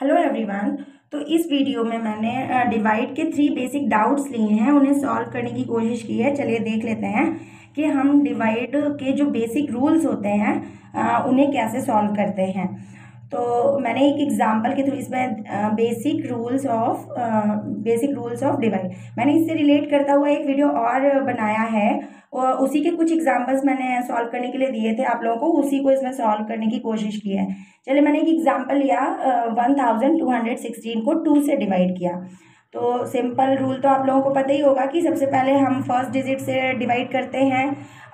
Hello everyone. तो इस video में मैंने डिवाइड के 3 बेसिक डाउट्स लिए हैं, उन्हें सॉल्व करने की कोशिश की है। चलिए देख लेते हैं कि हम डिवाइड के जो बेसिक रूल्स होते हैं उन्हें कैसे सॉल्व करते हैं। तो मैंने एक एग्जांपल के थ्रू इसमें बेसिक रूल्स ऑफ डिवाइड मैंने इससे रिलेट करता हुआ एक वीडियो और बनाया है और उसी के कुछ एग्जांपल्स मैंने सॉल्व करने के लिए दिए थे आप लोगों को, उसी को इसमें सॉल्व करने की कोशिश की है। चलिए मैंने एक एग्जांपल लिया, 1216 को 2 से डिवाइड किया। तो सिंपल रूल तो आप लोगों को पता ही होगा कि सबसे पहले हम फर्स्ट डिजिट से डिवाइड करते हैं।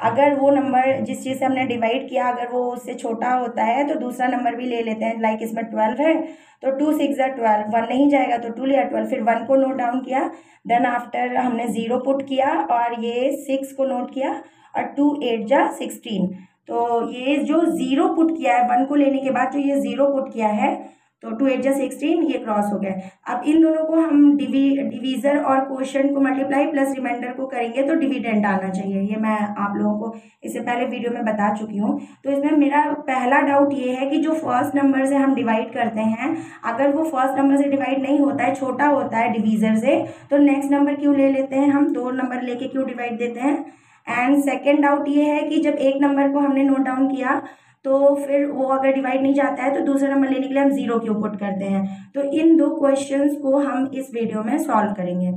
अगर वो नंबर जिस चीज़ से हमने डिवाइड किया अगर वो उससे छोटा होता है तो दूसरा नंबर भी ले लेते हैं। लाइक इसमें 12 है तो 2 6 12, 1 नहीं जाएगा तो 2 लिया 12, फिर 1 को नोट डाउन किया। देन आफ्टर हमने 0 पुट किया और ये 6 को नोट किया और 2 8 16। तो ये जो 0 पुट किया है 1 को लेने के बाद जो ये 0 पुट किया है तो 2 8 16 ये क्रॉस हो गया। अब इन दोनों को हम डिवीजर और क्वोशिएंट को मल्टीप्लाई प्लस रिमाइंडर को करेंगे तो डिविडेंड आना चाहिए। ये मैं आप लोगों को इससे पहले वीडियो में बता चुकी हूँ। तो इसमें मेरा पहला डाउट ये है कि जो फर्स्ट नंबर से हम डिवाइड करते हैं अगर वो फर्स्ट नंबर से डिवाइड नहीं होता है, छोटा होता है डिवीजर से, तो नेक्स्ट नंबर क्यों ले लेते हैं हम, 2 नंबर लेके क्यों डिवाइड देते हैं। एंड सेकेंड डाउट ये है कि जब एक नंबर को हमने नोट डाउन किया तो फिर वो अगर डिवाइड नहीं जाता है तो दूसरा नंबर लेने के लिए हम 0 क्यों पुट करते हैं। तो इन 2 क्वेश्चंस को हम इस वीडियो में सॉल्व करेंगे।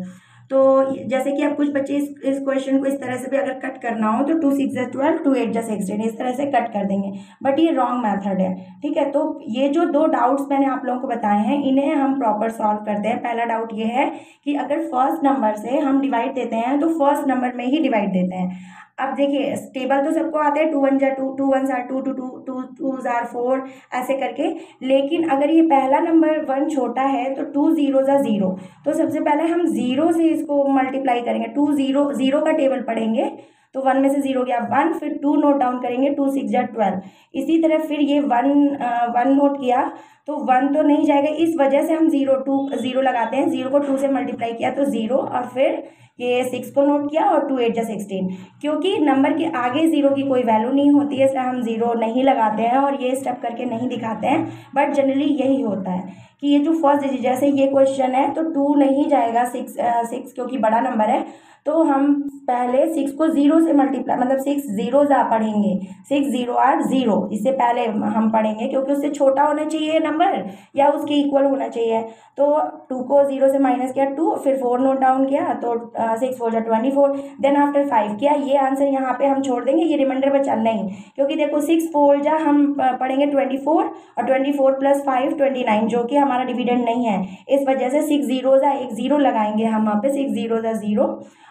तो जैसे कि अब कुछ बच्चे इस क्वेश्चन को इस तरह से भी अगर कट करना हो तो 2 6 12, 2 8 16 इस तरह से कट कर देंगे, बट ये रॉन्ग मेथड है। ठीक है, तो ये जो 2 डाउट्स मैंने आप लोगों को बताए हैं इन्हें हम प्रॉपर सॉल्व करते हैं। पहला डाउट ये है कि अगर फर्स्ट नंबर से हम डिवाइड देते हैं तो फर्स्ट नंबर में ही डिवाइड देते हैं। अब देखिए टेबल तो सबको आते हैं, 2 1 जा 2, 2 1 जा 2, 2 2 2 2 4 ऐसे करके। लेकिन अगर ये पहला नंबर 1 छोटा है तो 2 0 जा 0, तो सबसे पहले हम 0 से इसको मल्टीप्लाई करेंगे। 2 0 0 का टेबल पढ़ेंगे तो 1 में से 0 गया 1, फिर 2 नोट डाउन करेंगे, 2 6 जा 12। इसी तरह फिर ये 1 नोट किया तो 1 तो नहीं जाएगा, इस वजह से हम 0 लगाते हैं। 0 को 2 से मल्टीप्लाई किया तो 0 और फिर ये 6 को नोट किया और 2 8 जा 16। क्योंकि नंबर के आगे 0 की कोई वैल्यू नहीं होती है इसलिए हम 0 नहीं लगाते हैं और ये स्टेप करके नहीं दिखाते हैं, बट जनरली यही होता है कि ये जो फर्स्ट डिजिट, जैसे ये क्वेश्चन है तो 2 नहीं जाएगा, 6 क्योंकि बड़ा नंबर है तो हम पहले 6 को 0 से मल्टीप्लाई, मतलब 6 0 जा पढ़ेंगे, 6 0 8 0 इससे पहले हम पढ़ेंगे क्योंकि उससे छोटा होना चाहिए नंबर या उसके इक्वल होना चाहिए। तो 2 को 0 से माइनस किया 2, फिर 4 नोट डाउन किया तो 6 4 जा 24। देन आफ्टर 5 किया, ये आंसर यहाँ पे हम छोड़ देंगे, ये रिमाइंडर बचा नहीं क्योंकि देखो 6 4 जा हम पढ़ेंगे 24 और 24 प्लस 5 29 जो कि हमारा डिविडेंड नहीं है। इस वजह से 6 0 जा 1 0 लगाएंगे हम वहाँ पे, 6 0 जा 0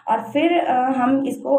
और फिर हम इसको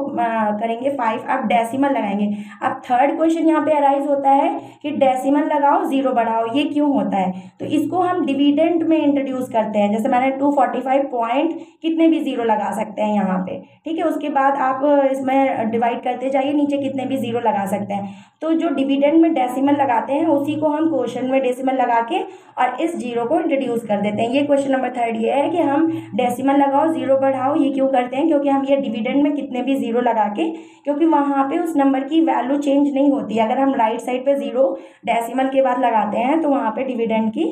करेंगे 5। अब डेसिमल लगाएंगे। अब थर्ड क्वेश्चन यहाँ पे अराइज होता है कि डेसिमल लगाओ 0 बढ़ाओ, ये क्यों होता है। तो इसको हम डिविडेंड में इंट्रोड्यूस करते हैं। जैसे मैंने 245 पॉइंट कितने भी 0 लगा सकते हैं यहाँ पे, ठीक है। उसके बाद आप इसमें डिवाइड करते जाइए, नीचे कितने भी 0 लगा सकते हैं। तो जो डिविडेंड में डेसिमल लगाते हैं उसी को हम क्वेश्चन में डेसिमल लगा के और इस 0 को इंट्रोड्यूस कर देते हैं। ये क्वेश्चन नंबर 3 ये है कि हम डेसिमल लगाओ 0 बढ़ाओ ये क्यों करते हैं, क्योंकि हम ये डिविडेंड में कितने भी 0 लगा के, क्योंकि वहाँ पे उस नंबर की वैल्यू चेंज नहीं होती। अगर हम राइट साइड पे 0 डेसिमल के बाद लगाते हैं तो वहाँ पे डिविडेंड की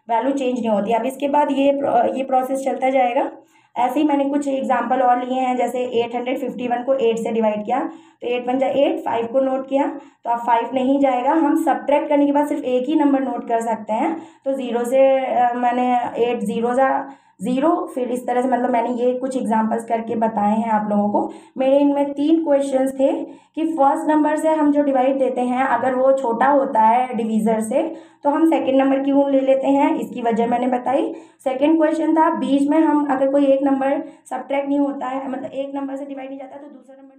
वैल्यू चेंज नहीं होती। अब इसके बाद ये प्रोसेस चलता जाएगा। ऐसे ही मैंने कुछ एग्जांपल और लिए हैं, जैसे 851 को 8 से डिवाइड किया तो 8 1 जा 8, 5 को नोट किया तो अब 5 नहीं जाएगा। हम सब्ट्रैक्ट करने के बाद सिर्फ एक ही नंबर नोट कर सकते हैं, तो 0 से मैंने 8 0 जा 0, फिर इस तरह से, मतलब मैंने ये कुछ एग्जांपल्स करके बताए हैं आप लोगों को। मेरे इनमें 3 क्वेश्चंस थे कि फर्स्ट नंबर से हम जो डिवाइड देते हैं अगर वो छोटा होता है डिवीजर से तो हम सेकंड नंबर क्यों ले लेते हैं, इसकी वजह मैंने बताई। सेकंड क्वेश्चन था बीच में हम अगर कोई एक नंबर सब्ट्रैक्ट नहीं होता है, मतलब एक नंबर से डिवाइड नहीं जाता तो दूसरा नंबर